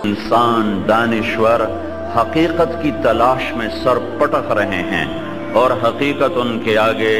انسان دانشور حقیقت کی تلاش میں سر پٹک رہے ہیں اور حقیقت ان کے آگے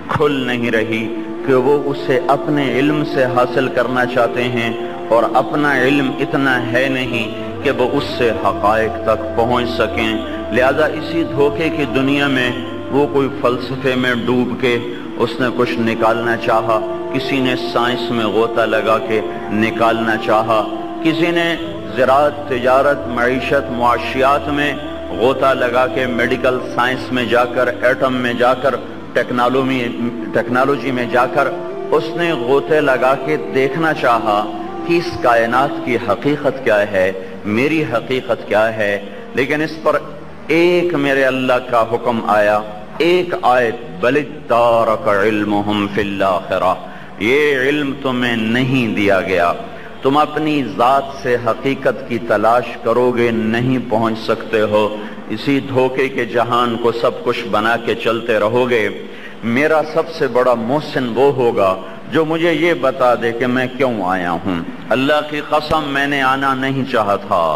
کھل نہیں رہی کہ وہ اسے اپنے علم سے حاصل کرنا چاہتے ہیں، اور اپنا علم اتنا ہے نہیں کہ وہ اس سے حقائق تک پہنچ سکیں۔ لہذا اسی دھوکے کی دنیا میں وہ کوئی فلسفے میں ڈوب کے اس نے کچھ نکالنا چاہا، کسی نے سائنس میں غوطہ لگا کے نکالنا چاہا، کسی نے زراعت، تجارت، معیشت، معاشیات میں غوطہ لگا کے میڈیکل سائنس میں جا کر، ایٹم میں جا کر، ٹیکنالوجی میں جا کر اس نے غوطے لگا کے دیکھنا چاہا کہ اس کائنات کی حقیقت کیا ہے، میری حقیقت کیا ہے۔ لیکن اس پر ایک میرے اللہ کا حکم آیا، ایک آیت، بل ادارک علمہم فی الآخرہ، یہ علم تمہیں نہیں دیا گیا، تم اپنی ذات سے حقیقت کی تلاش کرو گے نہیں پہنچ سکتے ہو، اسی دھوکے کے جہان کو سب کچھ بنا کے چلتے رہو گے۔ میرا سب سے بڑا محسن وہ ہوگا جو مجھے یہ بتا دے کہ میں کیوں آیا ہوں۔ اللہ کی قسم، میں نے آنا نہیں چاہا تھا،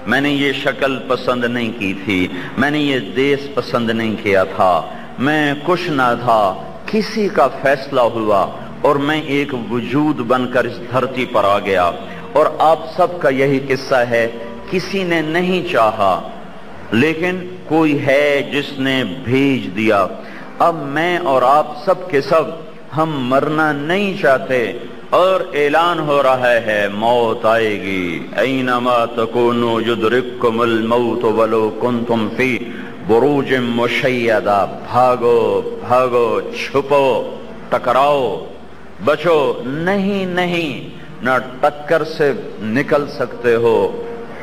میں نے یہ شکل پسند نہیں کی تھی، میں نے یہ دیس پسند نہیں کیا تھا، میں کچھ نہ تھا، کسی کا فیصلہ ہوا اور میں ایک وجود بن کر اس دھرتی پر آ گیا۔ اور آپ سب کا یہی قصہ ہے، کسی نے نہیں چاہا لیکن کوئی ہے جس نے بھیج دیا۔ اب میں اور آپ سب کے سب ہم مرنا نہیں چاہتے، اور اعلان ہو رہا ہے موت آئے گی، اینما تکونوا یدرککم الموت ولو کنتم فی بروج مشیدہ، بھاگو بھاگو، چھپو، ٹکراؤ، بچو، نہیں، نہ ٹکر سے نکل سکتے ہو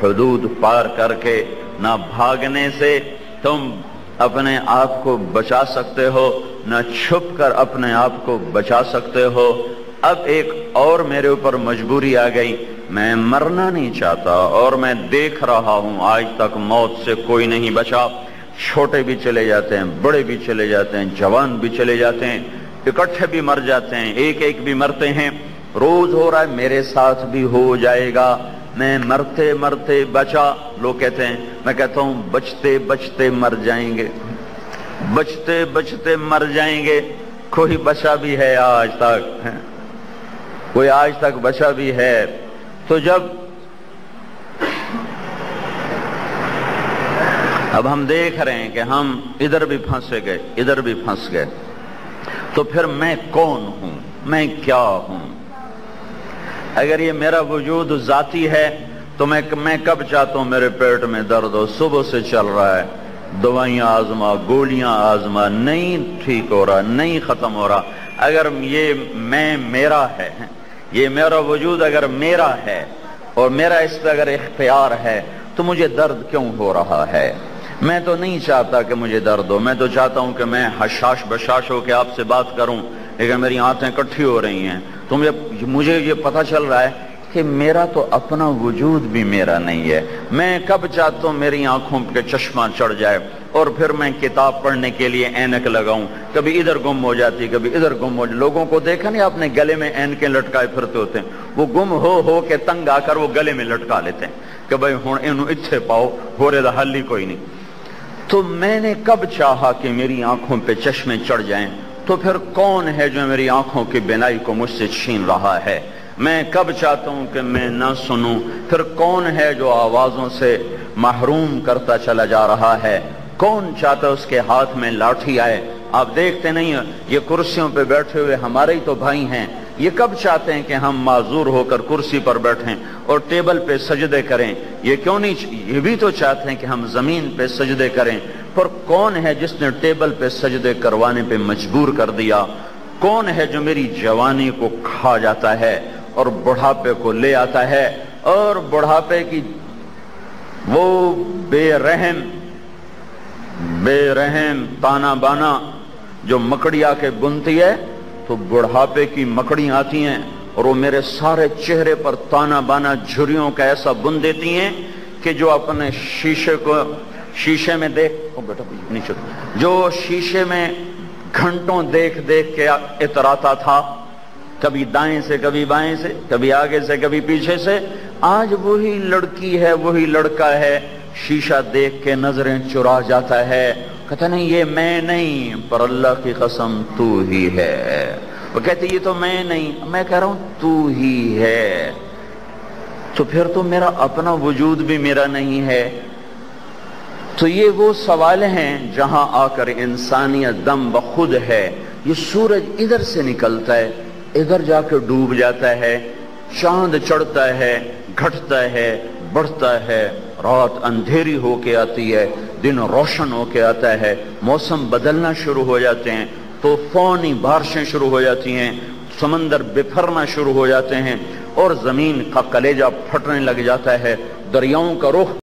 حدود پار کر کے، نہ بھاگنے سے تم اپنے آپ کو بچا سکتے ہو، نہ چھپ کر اپنے آپ کو بچا سکتے ہو۔ اب ایک اور میرے اوپر مجبوری آ گئی، میں مرنا نہیں چاہتا، اور میں دیکھ رہا ہوں آج تک موت سے کوئی نہیں بچا، چھوٹے بھی چلے جاتے ہیں، بڑے بھی چلے جاتے ہیں، جوان بھی چلے جاتے ہیں، اکٹھے بھی مر جاتے ہیں، ایک بھی مرتے ہیں، روز ہو رہا ہے، میرے ساتھ بھی ہو جائے گا، میں مرتے مرتے بچا۔ لوگ کہتے ہیں، میں کہتا ہوں بچتے بچتے مر جائیں گے، بچتے بچتے مر جائیں گے۔ کوئی بچا بھی ہے آج تک، کوئی آج تک بچا بھی ہے؟ تو جب اب ہم دیکھ رہے ہیں کہ ہم ادھر بھی پھنس گئے، ادھر بھی پھنس گئے، تو پھر میں کون ہوں، میں کیا ہوں؟ اگر یہ میرا وجود ذاتی ہے تو میں کب چاہتا ہوں میرے پیٹ میں درد ہو، صبح سے چل رہا ہے، دوائیاں آزما، گولیاں آزما، نہیں ٹھیک ہو رہا، نہیں ختم ہو رہا۔ اگر یہ میں میرا ہے، یہ میرا وجود اگر میرا ہے اور میرا اس پہ اگر اختیار ہے تو مجھے درد کیوں ہو رہا ہے؟ میں تو نہیں چاہتا کہ مجھے درد ہو، میں تو چاہتا ہوں کہ میں حشاش بشاش ہو کے آپ سے بات کروں، لیکن میری آنتیں کٹھی ہو رہی ہیں۔ تو مجھے یہ پتہ چل رہا ہے کہ میرا تو اپنا وجود بھی میرا نہیں ہے۔ میں کب چاہتا ہوں میری آنکھوں پہ چشمہ چڑھ جائے اور پھر میں کتاب پڑھنے کے لیے اینک لگاؤں، کبھی ادھر گم ہو جاتی، کبھی ادھر گم ہو جاتی۔ لوگوں کو دیکھا نہیں آپ نے، گلے میں اینکیں لٹکائے پھرتے ہوتے ہیں، وہ گم ہو کے تنگ آ کر وہ گلے میں لٹکا لیتے ہیں کہ بھائی ہن انہوں اتھے پاؤ، ہورے دا حل ہی کوئی نہیں۔ تو میں نے کب چاہا کہ میری آنکھوں پہ چشمے چڑھ جائیں؟ تو پھر کون ہے جو میری آنکھوں کی بینائی کو مجھ سے چھین رہا ہے؟ میں کب چاہتا ہوں کہ میں نہ سنوں، پھر کون ہے جو آوازوں سے محروم کرتا چلا جا رہا ہے؟ کون چاہتا ہے اس کے ہاتھ میں لاٹھی آئے؟ آپ دیکھتے نہیں ہیں یہ کرسیوں پہ بیٹھے ہوئے ہمارے ہی تو بھائی ہیں، یہ کب چاہتے ہیں کہ ہم معذور ہو کر کرسی پر بیٹھیں اور ٹیبل پہ سجدے کریں؟ یہ کیوں نہیں، یہ بھی تو چاہتے ہیں کہ ہم زمین پہ سجدے کریں۔ پر کون ہے جس نے ٹیبل پہ سجدے کروانے پہ مجبور کر دیا؟ کون ہے جو میری جوانی کو کھا جاتا ہے اور بڑھاپے کو لے آتا ہے، اور بڑھاپے کی وہ بے رحم تانا بانا جو مکڑی آ کے بنتی ہے، تو بڑھاپے کی مکڑیاں آتی ہیں اور وہ میرے سارے چہرے پر تانا بانا جھریوں کا ایسا بن دیتی ہیں کہ جو اپنے شیشے میں جو شیشے میں گھنٹوں دیکھ کے اتراتا تھا، کبھی دائیں سے کبھی بائیں سے، کبھی آگے سے کبھی پیچھے سے، آج وہی لڑکی ہے، وہی لڑکا ہے، شیشہ دیکھ کے نظریں چرا جاتا ہے، کہتا نہیں یہ میں نہیں، پر اللہ کی قسم تو ہی ہے۔ وہ کہتے یہ تو میں نہیں، میں کہہ رہا ہوں تو ہی ہے، تو پھر تو میرا اپنا وجود بھی میرا نہیں ہے۔ تو یہ وہ سوال ہیں جہاں آ کر انسانیت دم بخود ہے۔ یہ سورج ادھر سے نکلتا ہے، ادھر جا کے ڈوب جاتا ہے، چاند چڑھتا ہے، گھٹتا ہے، بڑھتا ہے، رات اندھیری ہو کے آتی ہے، دن روشن ہو کے آتا ہے، موسم بدلنا شروع ہو جاتے ہیں، طوفانی بارشیں شروع ہو جاتی ہیں، سمندر بکھرنا شروع ہو جاتے ہیں، اور زمین کا کلیجہ پھٹنے لگ جاتا ہے، دریاؤں کا رخ